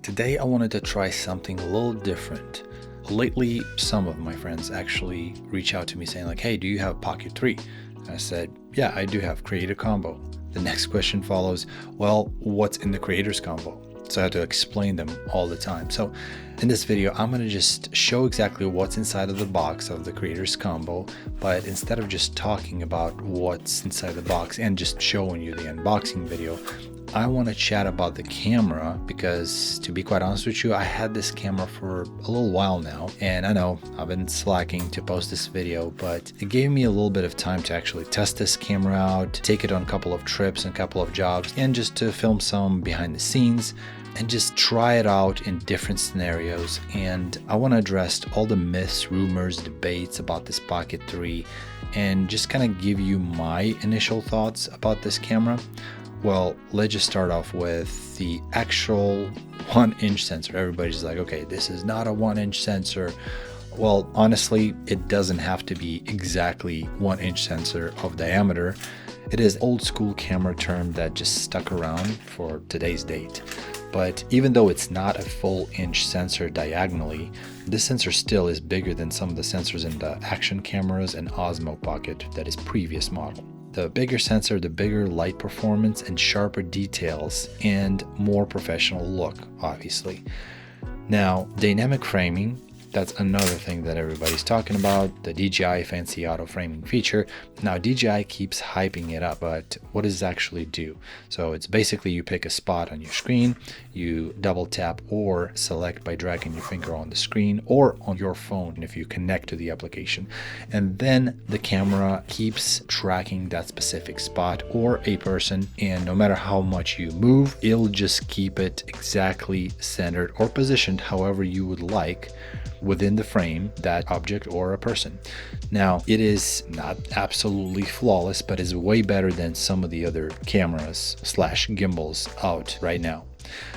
Today I wanted to try something a little different. Lately, some of my friends actually reach out to me saying like, hey, do you have Pocket 3? And I said, yeah, I do have Creator Combo. The next question follows, well, what's in the Creators Combo? So I had to explain them all the time. So in this video, I'm going to just show exactly what's inside of the box of the Creators Combo, but instead of just talking about what's inside the box and just showing you the unboxing video, I want to chat about the camera because, to be quite honest with you, I had this camera for a little while now, and I know I've been slacking to post this video, but it gave me a little bit of time to actually test this camera out, take it on a couple of trips and a couple of jobs, and just to film some behind the scenes and just try it out in different scenarios. And I want to address all the myths, rumors, debates about this Pocket 3 and just kind of give you my initial thoughts about this camera. Well, let's just start off with the actual 1-inch sensor. Everybody's like, okay, this is not a 1-inch sensor. Well, honestly, it doesn't have to be exactly 1-inch sensor of diameter. It is old school camera term that just stuck around for today's date. But even though it's not a full inch sensor diagonally, this sensor still is bigger than some of the sensors in the action cameras and Osmo Pocket that is previous model. The bigger sensor, the bigger light performance and sharper details and more professional look, obviously. Now, dynamic framing, that's another thing that everybody's talking about, the DJI fancy auto framing feature. Now, DJI keeps hyping it up, but what does it actually do? So it's basically you pick a spot on your screen, you double tap or select by dragging your finger on the screen or on your phone if you connect to the application. And then the camera keeps tracking that specific spot or a person, and no matter how much you move, it'll just keep it exactly centered or positioned however you would like within the frame, that object or a person. Now, it is not absolutely flawless, but is way better than some of the other cameras / gimbals out right now.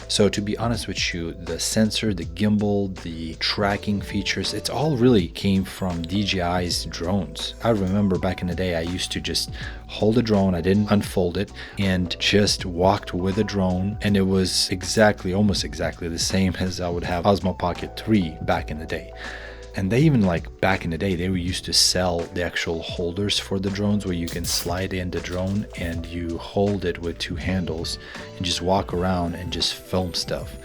So to be honest with you, the sensor, the gimbal, the tracking features, it's all really came from DJI's drones. I remember back in the day, I used to just hold a drone, I didn't unfold it, and just walked with a drone, and it was almost exactly the same as I would have Osmo Pocket 3 back in the day. And they even, like back in the day, they were used to sell the actual holders for the drones where you can slide in the drone and you hold it with 2 handles and just walk around and just film stuff.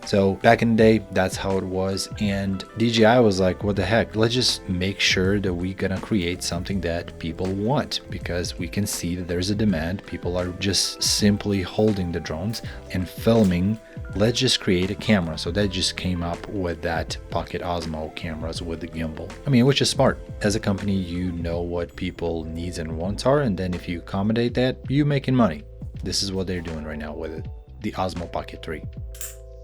So back in the day, that's how it was. And DJI was like, what the heck, let's just make sure that we're gonna create something that people want, because we can see that there's a demand. People are just simply holding the drones and filming. Let's just create a camera. So that just came up with that Pocket Osmo cameras with the gimbal. I mean, which is smart. As a company, you know what people needs and wants are, and then if you accommodate that, you're making money. This is what they're doing right now with it, the Osmo Pocket 3.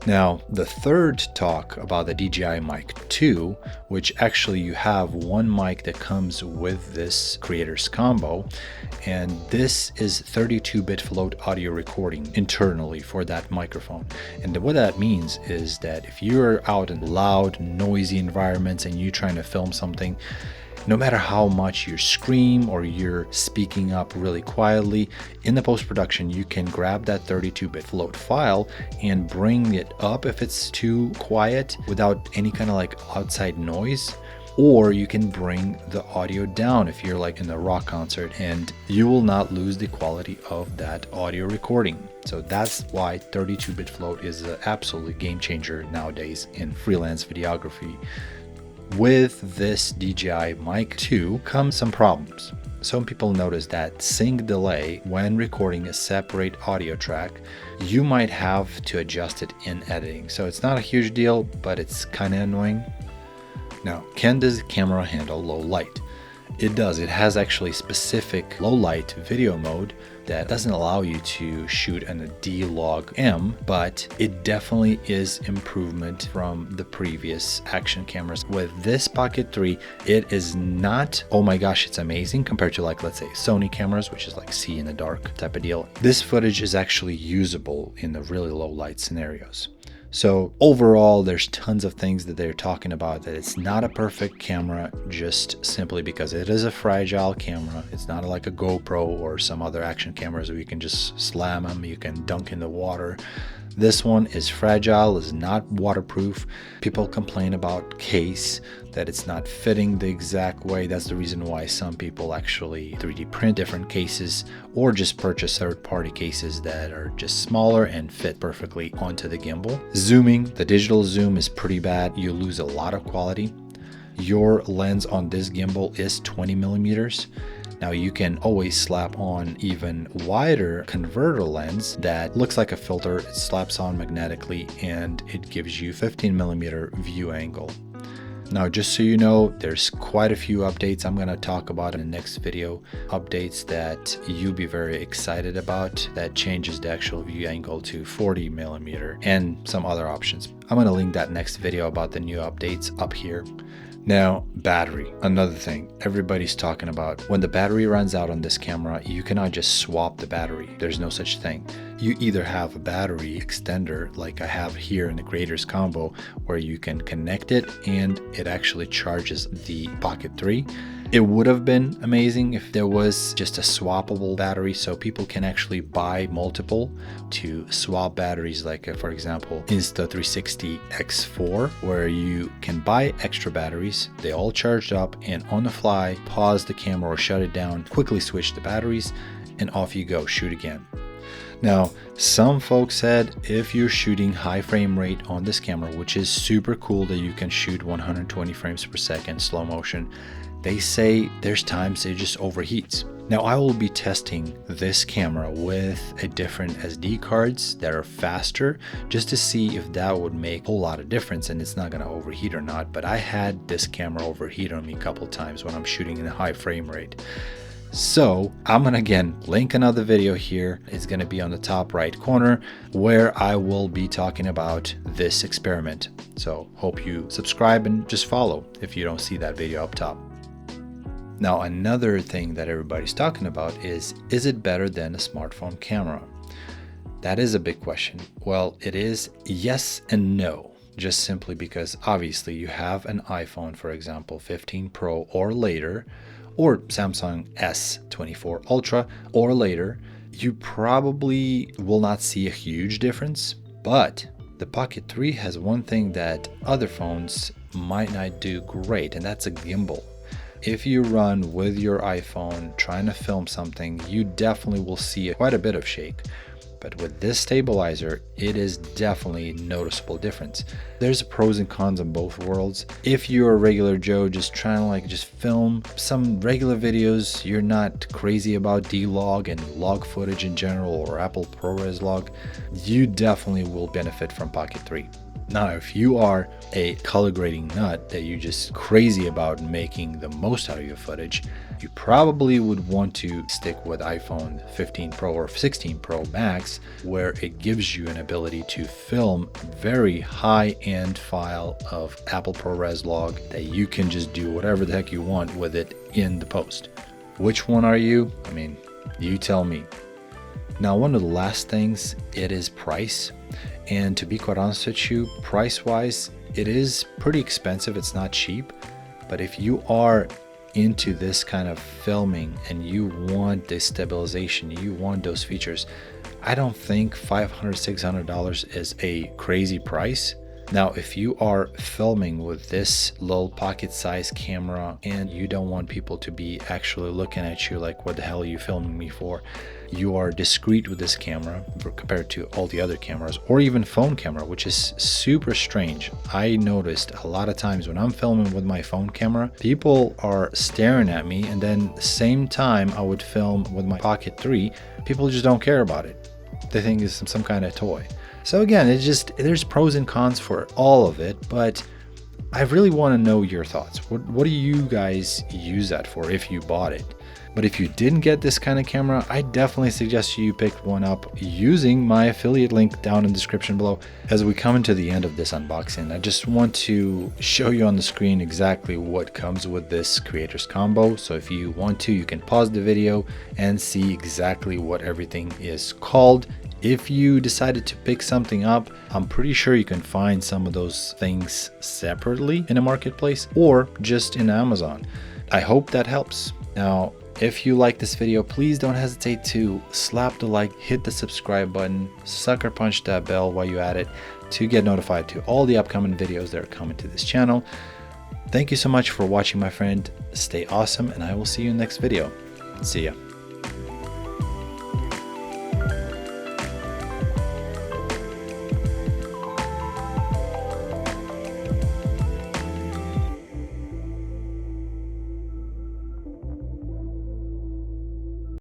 Now, the third talk about the DJI Mic 2, which actually you have one mic that comes with this Creators Combo, and this is 32-bit float audio recording internally for that microphone. And what that means is that if you're out in loud, noisy environments and you're trying to film something, no matter how much you scream or you're speaking up really quietly, in the post-production, you can grab that 32-bit float file and bring it up if it's too quiet without any kind of like outside noise. Or you can bring the audio down if you're like in a rock concert, and you will not lose the quality of that audio recording. So that's why 32-bit float is an absolutely game changer nowadays in freelance videography. With this DJI Mic 2 comes some problems. Some people notice that sync delay when recording a separate audio track, you might have to adjust it in editing. So it's not a huge deal, but it's kind of annoying. Now, can this camera handle low light? It does. It has actually specific low light video mode that doesn't allow you to shoot in a D-Log-M, but it definitely is improvement from the previous action cameras. With this Pocket 3, it is not, oh my gosh, it's amazing compared to like, let's say Sony cameras, which is like see in the dark type of deal. This footage is actually usable in the really low light scenarios. So overall, there's tons of things that they're talking about, that it's not a perfect camera just simply because it is a fragile camera. It's not like a GoPro or some other action cameras where you can just slam them, you can dunk in the water. This one is fragile, is not waterproof. People complain about case, that it's not fitting the exact way. That's the reason why some people actually 3D print different cases or just purchase third-party cases that are just smaller and fit perfectly onto the gimbal. Zooming, the digital zoom is pretty bad. You lose a lot of quality. Your lens on this gimbal is 20 millimeters. Now you can always slap on even wider converter lens that looks like a filter. It slaps on magnetically and it gives you 15 millimeter view angle. Now, just so you know, there's quite a few updates I'm going to talk about in the next video. Updates that you'll be very excited about, that changes the actual view angle to 40 millimeter and some other options. I'm going to link that next video about the new updates up here. Now, battery, another thing everybody's talking about. When the battery runs out on this camera, you cannot just swap the battery. There's no such thing. You either have a battery extender like I have here in the Creators Combo, where you can connect it and it actually charges the Pocket 3. It would have been amazing if there was just a swappable battery, so people can actually buy multiple to swap batteries, like for example Insta360 X4, where you can buy extra batteries, they all charged up, and on the fly pause the camera or shut it down, quickly switch the batteries, and off you go, shoot again. Now, some folks said if you're shooting high frame rate on this camera, which is super cool that you can shoot 120 frames per second slow motion, they say there's times it just overheats. Now, I will be testing this camera with a different SD cards that are faster, just to see if that would make a whole lot of difference and it's not going to overheat or not. But I had this camera overheat on me a couple times when I'm shooting in a high frame rate. So I'm gonna again link another video here. It's gonna be on the top right corner where I will be talking about this experiment. So hope you subscribe and just follow if you don't see that video up top. Now, another thing that everybody's talking about is it better than a smartphone camera? That is a big question. Well, it is yes and no, just simply because obviously you have an iPhone, for example, 15 Pro or later, or Samsung S24 Ultra or later, you probably will not see a huge difference. But the Pocket 3 has one thing that other phones might not do great, and that's a gimbal. If you run with your iPhone trying to film something, you definitely will see quite a bit of shake. But with this stabilizer, it is definitely a noticeable difference. There's pros and cons on both worlds. If you're a regular Joe just trying to just film some regular videos, you're not crazy about D-Log and log footage in general or Apple ProRes log, you definitely will benefit from Pocket 3. Now, if you are a color grading nut that you're just crazy about making the most out of your footage, you probably would want to stick with iPhone 15 Pro or 16 Pro Max, where it gives you an ability to film very high-end file of Apple ProRes log that you can just do whatever the heck you want with it in the post. Which one are you? I mean, you tell me. Now, one of the last things, it is price. And to be quite honest with you, price-wise, it is pretty expensive. It's not cheap. But if you are into this kind of filming and you want this stabilization, you want those features, I don't think $500, $600 is a crazy price. Now, if you are filming with this little pocket-sized camera and you don't want people to be actually looking at you like, what the hell are you filming me for? You are discreet with this camera compared to all the other cameras, or even phone camera, which is super strange. I noticed a lot of times when I'm filming with my phone camera, people are staring at me, and then the same time I would film with my Pocket 3, people just don't care about it. They think it's some kind of toy. So again, there's pros and cons for all of it, but I really want to know your thoughts. What do you guys use that for if you bought it? But if you didn't get this kind of camera, I definitely suggest you pick one up using my affiliate link down in the description below. As we come into the end of this unboxing, I just want to show you on the screen exactly what comes with this Creators Combo. So if you want to, you can pause the video and see exactly what everything is called If you decided to pick something up, I'm pretty sure you can find some of those things separately in a marketplace or just in Amazon. I hope that helps. Now, if you like this video, please don't hesitate to slap the like, hit the subscribe button, sucker punch that bell while you're at it to get notified to all the upcoming videos that are coming to this channel. Thank you so much for watching, my friend. Stay awesome, and I will see you in the next video. See ya.